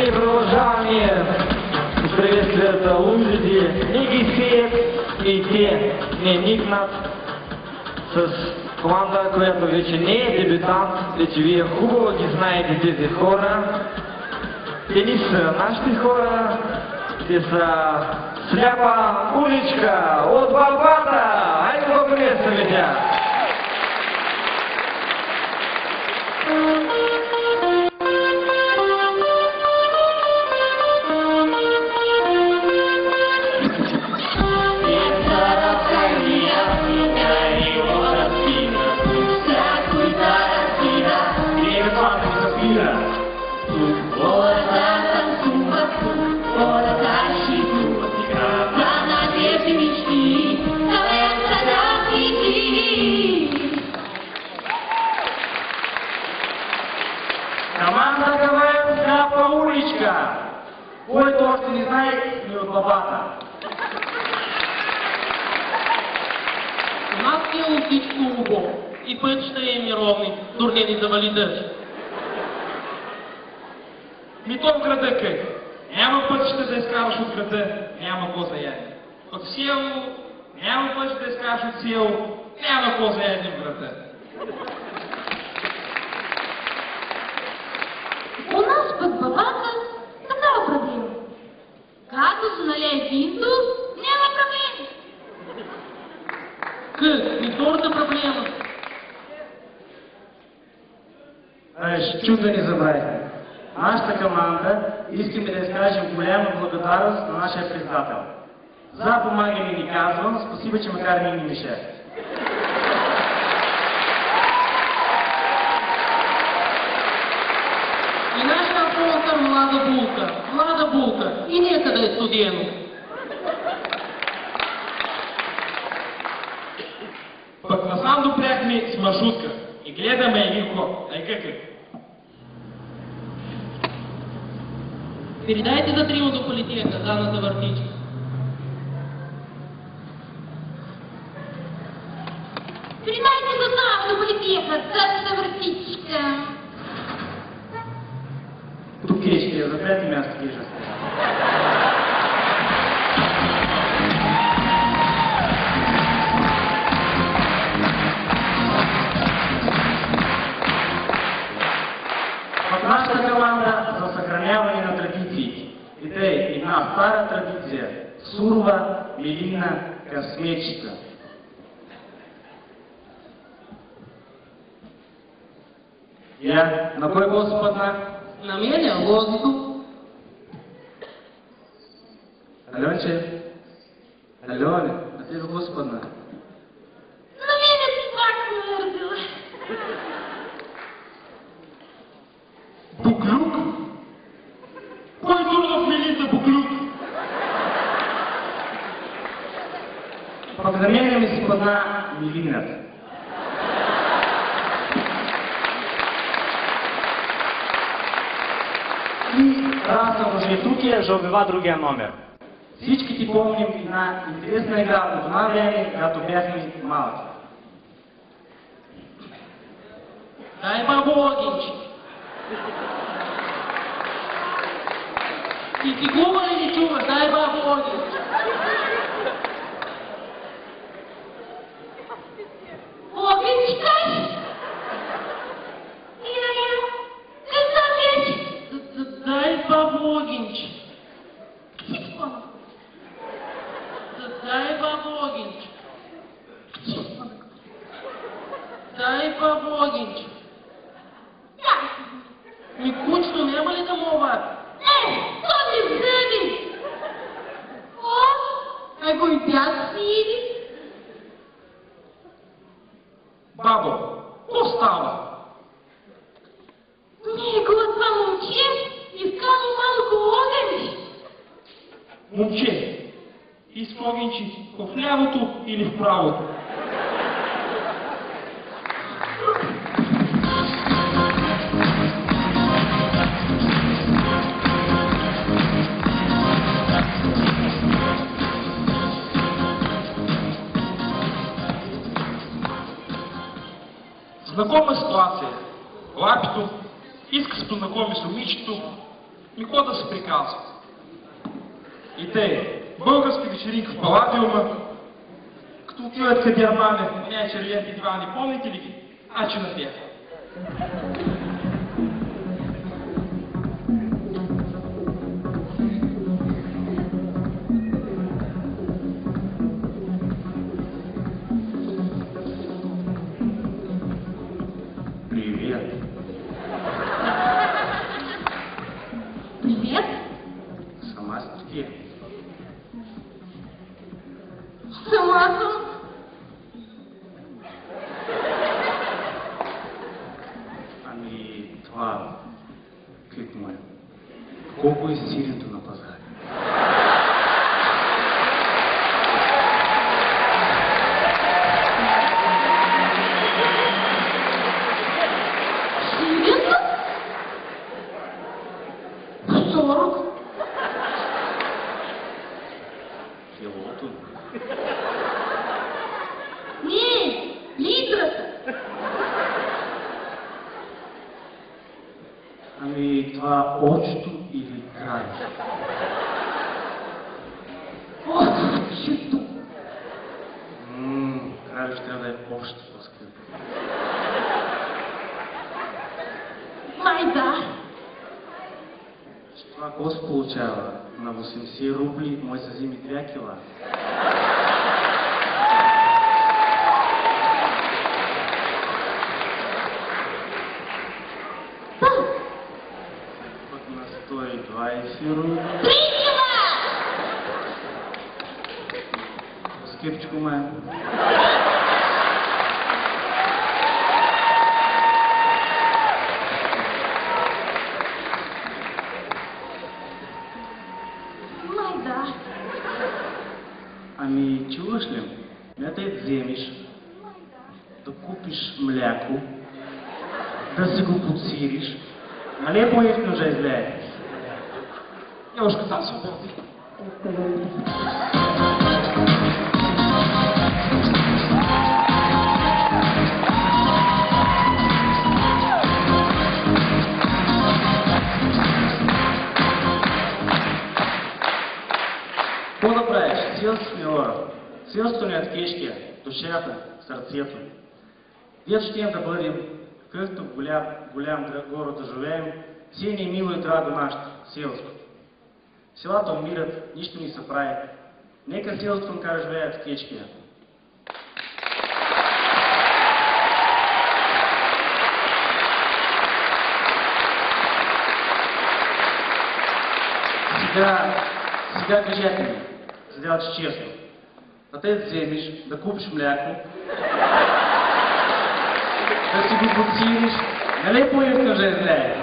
Ние продължаваме с приветствията лузите. Не ги сеят и те не никнат с команда, която вече не е дебютант, вече вие хубаво ги знаете тези хора. Те не са нашите хора, те са Сляпа уличка от Балбата. Айде го приветстваме тя! Който още не знае, ми от Балбата. У нас е всичко хубаво и пътища е мировни, дурне ни завали дъжд. Ми то в града къй? Няма пътища да изкараш от града, няма какво за ядене. От село, няма пътища да изкараш от село, няма какво за ядене в града. У нас под Балбата такава проблема. Като се налее винто, няма проблеми. Как? И втората проблема. Чудо не забравихме. Нашата команда искаме да изкажем голяма благодарност на нашия председател. За помагане ни казвам, спасибо, че макар ни мише. И нашия апостър млада булка, и нека да е студено. Пък насам допряхме с маршрутка и гледаме един ход. Ай какъв? Передайте за тримото политика, данната въртичка. Передайте за самата политика, данната въртичка. Тук е ще за трето място кежа. В нашата команда за съхраняване на традициите. И те е една стара традиция. Сурова, милина, късмечка. Я, на кой Господна? На мене лозито. Аленче, Алене, а ти с Господна? На мене пак мърдила. Буклюк? Кой турно в милица буклюк? Пък за мен ми се подна милината. И разно може тук е, ще обива другия номер. Всички ти помним една интересна игра от това време, когато бяхме малки. Дай бабо Огинче. Ти губа ли не чуваш? Дай бабо Огинче. Огинчка? Дай бабо Огинче. Дай бабо Огинче. Дай бабо Огинче. Ми кучето няма ли да му обади? То ми взеби. Ай го и бях си иди. Бабо, какво става? Негово това момче изкано малко огън. Момче, иска огънче в лявото или в правото? Знакома ситуация. Лапито иска се познакоми с момичето, Какво да се приказват? И те, български вечеринка в Паладиума, като отиват къде маме, не червените дивани, помните ли ги? Че на тях. Привет. Привет. Сама си ти. Сама съм. Това как му е? Колко е сирето на пазара? Сирето? 40. Килото? Не, литрата. Това очето или край? Очето. Край ще трябва да е още по-скъп. Май да. Това какво се получава? На 80 рубли може да вземи 2 кила. Пък на 120 рубли. 3 кила! Скъпчко ме. Май да. Чуваш ли? Не да вземеш, да купиш мляко, да си го подсириш, нали е по-евтино да излее? Девушка, там свободи. Какво да правиш? Сил с милора. Силството ни от кешкия, душата, сърцето. Дет ще да бъдем, където голям город да живеем, все ни е мило и драго нашето, селско. Селата умират, нищо ни се прави. Нека селското нека живеят в кешкия. Сега кажете ми, за да делате честно. Да те вземеш, да купиш мляко, да си го подсириш, нали по-евтино да излее?